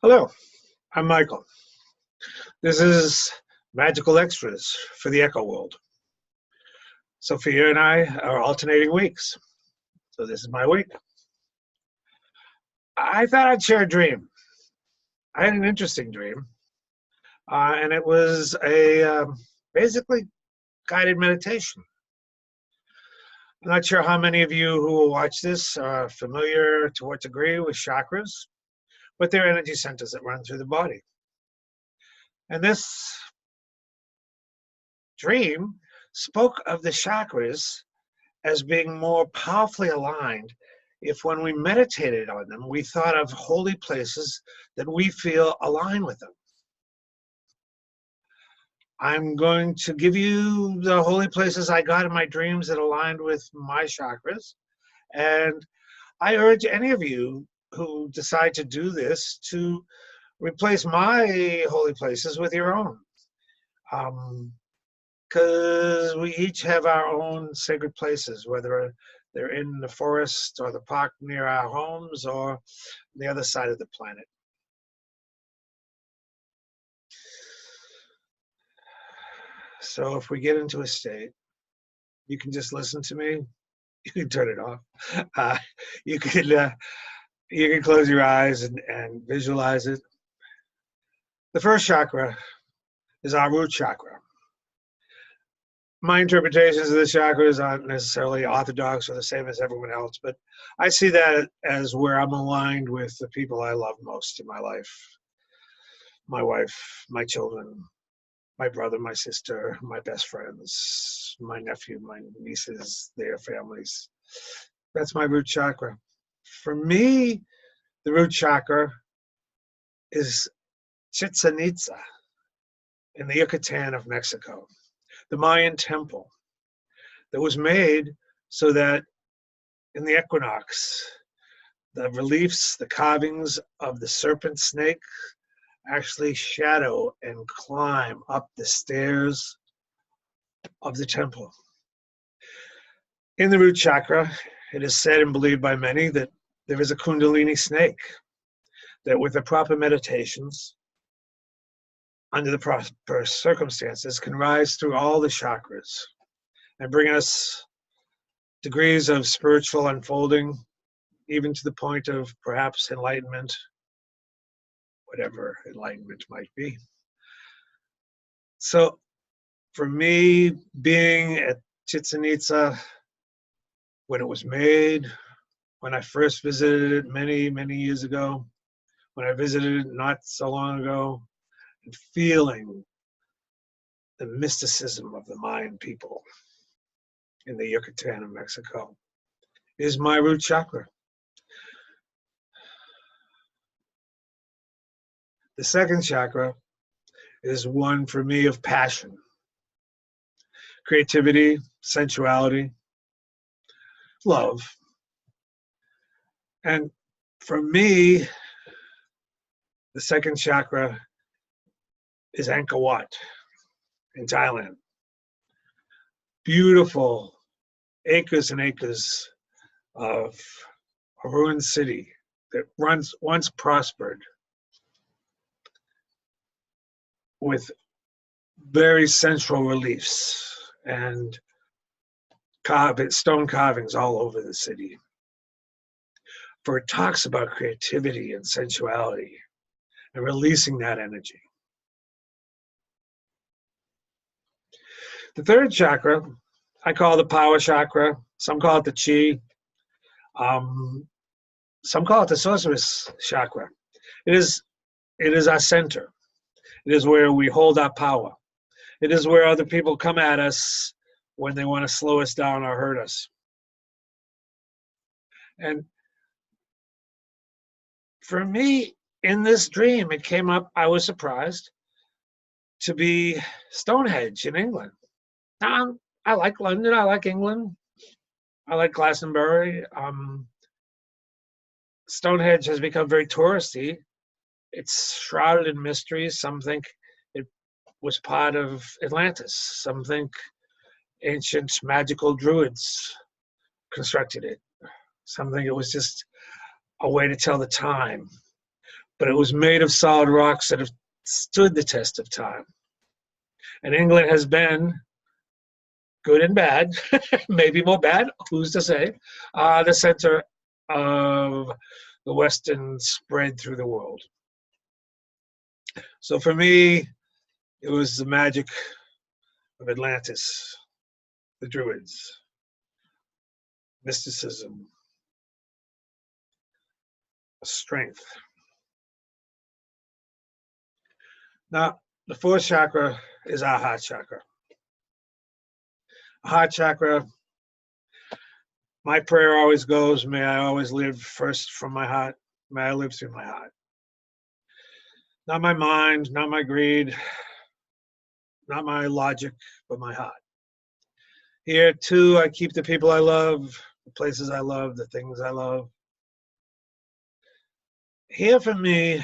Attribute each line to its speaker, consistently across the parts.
Speaker 1: Hello, I'm Michael. This is Magical Extras for the Echo World. Sophia and I are alternating weeks. So this is my week. I thought I'd share a dream. I had an interesting dream. And it was a basically guided meditation. I'm not sure how many of you who will watch this are familiar to what degree with chakras, but they're energy centers that run through the body. And this dream spoke of the chakras as being more powerfully aligned if when we meditated on them, we thought of holy places that we feel align with them. I'm going to give you the holy places I got in my dreams that aligned with my chakras. And I urge any of you who decide to do this to replace my holy places with your own. Because we each have our own sacred places, whether they're in the forest or the park near our homes or the other side of the planet. So if we get into a state, you can just listen to me. You can turn it off. You can close your eyes and visualize it. The first chakra is our root chakra. My interpretations of the chakras aren't necessarily orthodox or the same as everyone else, but I see that as where I'm aligned with the people I love most in my life. My wife, my children, my brother, my sister, my best friends, my nephew, my nieces, their families. That's my root chakra. For me, the root chakra is Chichen Itza in the Yucatan of Mexico, the Mayan temple that was made so that in the equinox, the reliefs, the carvings of the serpent snake actually shadow and climb up the stairs of the temple. In the root chakra, it is said and believed by many that there is a kundalini snake that with the proper meditations, under the proper circumstances, can rise through all the chakras and bring us degrees of spiritual unfolding, even to the point of perhaps enlightenment, whatever enlightenment might be. So for me, being at Chichen Itza, when it was made, when I first visited it many, many years ago, when I visited it not so long ago, and feeling the mysticism of the Mayan people in the Yucatan of Mexico is my root chakra. The second chakra is one for me of passion, creativity, sensuality, love. And for me, the second chakra is Angkor Wat in Thailand. Beautiful acres and acres of a ruined city that once prospered with very central reliefs and stone carvings all over the city. For it talks about creativity and sensuality and releasing that energy. The third chakra, I call the power chakra. Some call it the chi. Some call it the sorceress chakra. It is our center. It is where we hold our power. It is where other people come at us when they want to slow us down or hurt us. And for me, in this dream, it came up, I was surprised, to be Stonehenge in England. Now, I like London, I like England, I like Glastonbury. Stonehenge has become very touristy. It's shrouded in mysteries. Some think it was part of Atlantis. Some think ancient magical druids constructed it. Some think it was just a way to tell the time. but it was made of solid rocks that have stood the test of time. And England has been, good and bad, maybe more bad, who's to say, the center of the Western spread through the world. So for me, it was the magic of Atlantis, the Druids, mysticism, strength. Now, the fourth chakra is our heart chakra. Heart chakra, my prayer always goes, may I always live first from my heart, may I live through my heart. Not my mind, not my greed, not my logic, but my heart. Here, too, I keep the people I love, the places I love, the things I love. Here for me,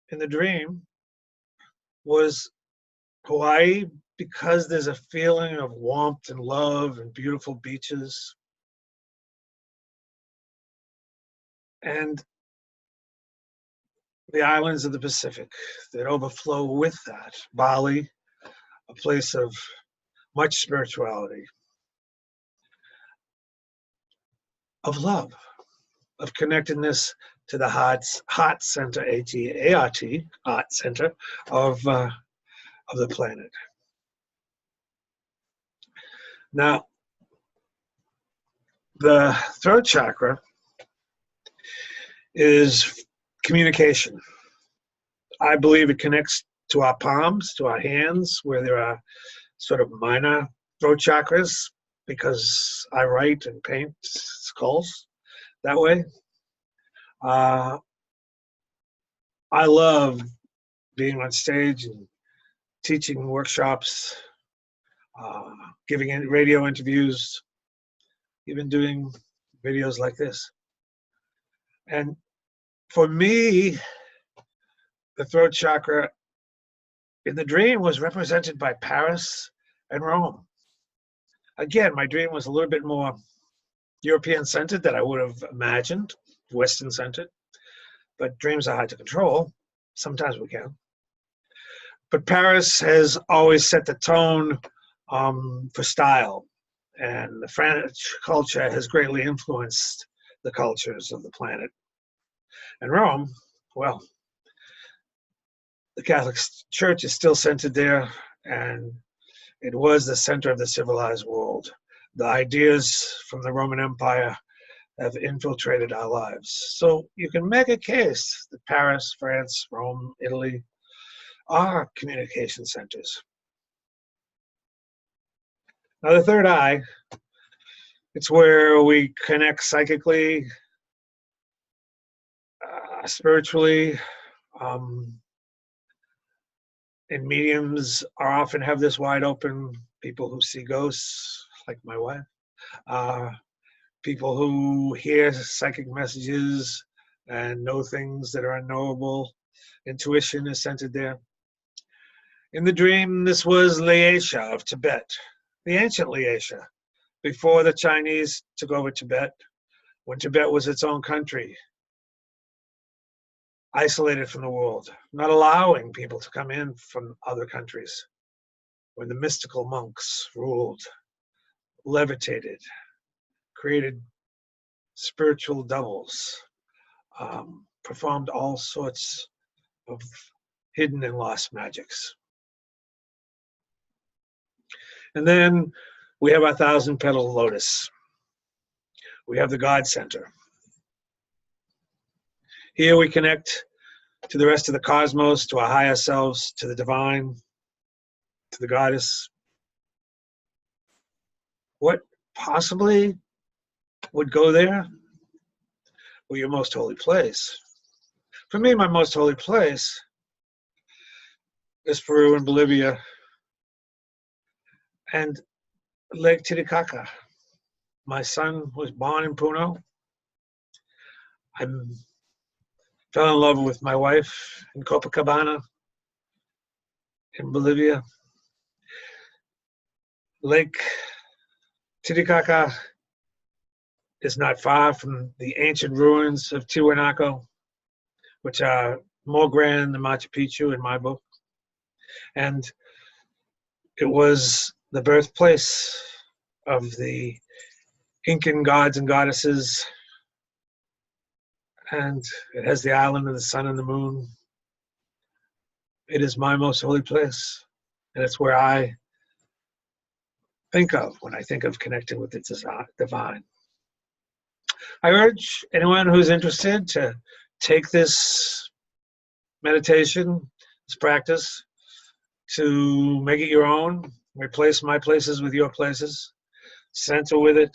Speaker 1: in the dream, was Hawaii, because there's a feeling of warmth and love and beautiful beaches. And the islands of the Pacific that overflow with that. Bali, a place of much spirituality, of love, of connectedness to the heart center, H-E-A-R-T, heart center of the planet. Now, the throat chakra is communication. I believe it connects to our palms, to our hands, where there are sort of minor throat chakras, because I write and paint skulls that way. I love being on stage and teaching workshops, giving radio interviews, even doing videos like this. And for me, the throat chakra in the dream was represented by Paris and Rome. Again, my dream was a little bit more European-centered than I would have imagined, Western-centered. But dreams are hard to control. Sometimes we can. But Paris has always set the tone for style. And the French culture has greatly influenced the cultures of the planet. And Rome, well, the Catholic Church is still centered there, and it was the center of the civilized world. The ideas from the Roman Empire have infiltrated our lives. So you can make a case that Paris, France, Rome, Italy are communication centers. Now the third eye, it's where we connect psychically, spiritually, and mediums are often have this wide open. People who see ghosts, like my wife, people who hear psychic messages and know things that are unknowable. Intuition is centered there. In the dream, this was Laotia of Tibet, the ancient Laotia, before the Chinese took over Tibet, when Tibet was its own country, isolated from the world, not allowing people to come in from other countries, when the mystical monks ruled, levitated, created spiritual doubles, performed all sorts of hidden and lost magics. And then we have our 1,000-petal lotus. We have the God Center. Here we connect to the rest of the cosmos, to our higher selves, to the divine, to the goddess. What possibly would go there? Well, your most holy place. For me, my most holy place is Peru and Bolivia and Lake Titicaca. My son was born in Puno. I fell in love with my wife in Copacabana in Bolivia. Lake Titicaca is not far from the ancient ruins of Tiwanaku, which are more grand than Machu Picchu in my book. And it was the birthplace of the Incan gods and goddesses. And it has the island of the sun and the moon. It is my most holy place. And it's where I think of when I think of connecting with the divine. I urge anyone who's interested to take this meditation, this practice, to make it your own, replace my places with your places, center with it.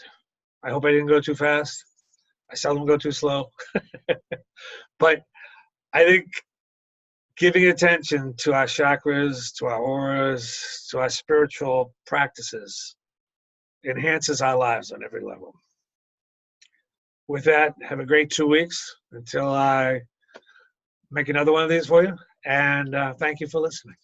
Speaker 1: I hope I didn't go too fast. I seldom go too slow. But I think giving attention to our chakras, to our auras, to our spiritual practices enhances our lives on every level. With that, have a great 2 weeks until I make another one of these for you. And thank you for listening.